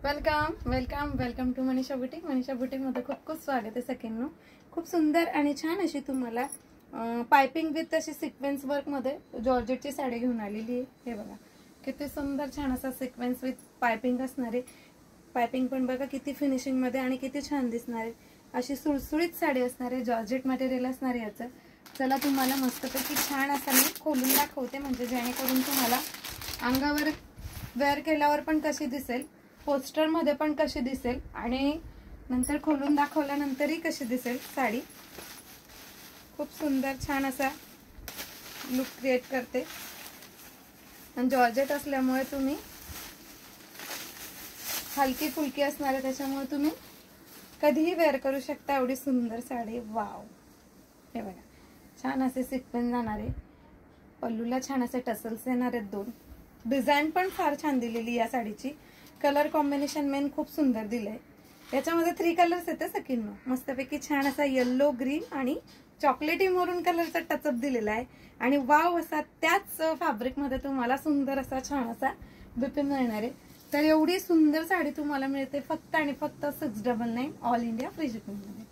Welcome welcome welcome to Manisha boutique. Manisha boutique मध्ये खूप खूप स्वागत आहे सगळ्यांना. खूप सुंदर आणि छान अशी तुम्हाला पाइपिंग विथ अशी सिक्वेन्स वर्क मध्ये जॉर्जेटची साडी घेऊन आलेली आहे. हे बघा किती सुंदर छान असा सिक्वेन्स विथ पाइपिंग असणार आहे. पाइपिंग पण बघा किती फिनिशिंग मध्ये आणि किती छान दिसणार आहे. अशी सुळसुळीत साडी असणार आहे. जॉर्जेट मटेरियल असणार आहे याचं. चला तुम्हाला मस्तपैकी छान असं मी खोलून दाखवते, म्हणजे जेणेकरून तुम्हाला अंगावर वेअर केल्यावर पण कशी दिसेल, पोस्टर मध्ये पण कशी दिसेल आणि नंतर खोलून दाखवल्यानंतरही कशी दिसेल साडी. खूप सुंदर छान असा लुक क्रिएट करते. आणि जॉर्जेट असल्यामुळे तुम्ही हलकी फुलकी असणार आहे, त्याच्यामुळे तुम्ही कधीही वेअर करू शकता. एवढी सुंदर साडी. वाव, हे बघा छान असे सिक्वेन्स जाणार आहे. पल्लूला छान असे टसल्स येणार आहेत. दोन डिझाइन पण फार छान दिलेली या साडीची. कलर कॉम्बिनेशन मेन खूप सुंदर दिलंय. याच्यामध्ये 3 कलर्स येते सकिन्नो. मस्तपैकी छान असा येलो, ग्रीन आणि चॉकलेटी मरून कलरचा टचअप दिलेला आहे. आणि वाव असा त्याच फॅब्रिक मध्ये तुम्हाला सुंदर असा छान असा बिपिन मिळणार आहे. तर एवढी सुंदर साडी तुम्हाला मिळते फक्त आणि फक्त 699 ऑल इंडिया फ्री शिपिंग मध्ये.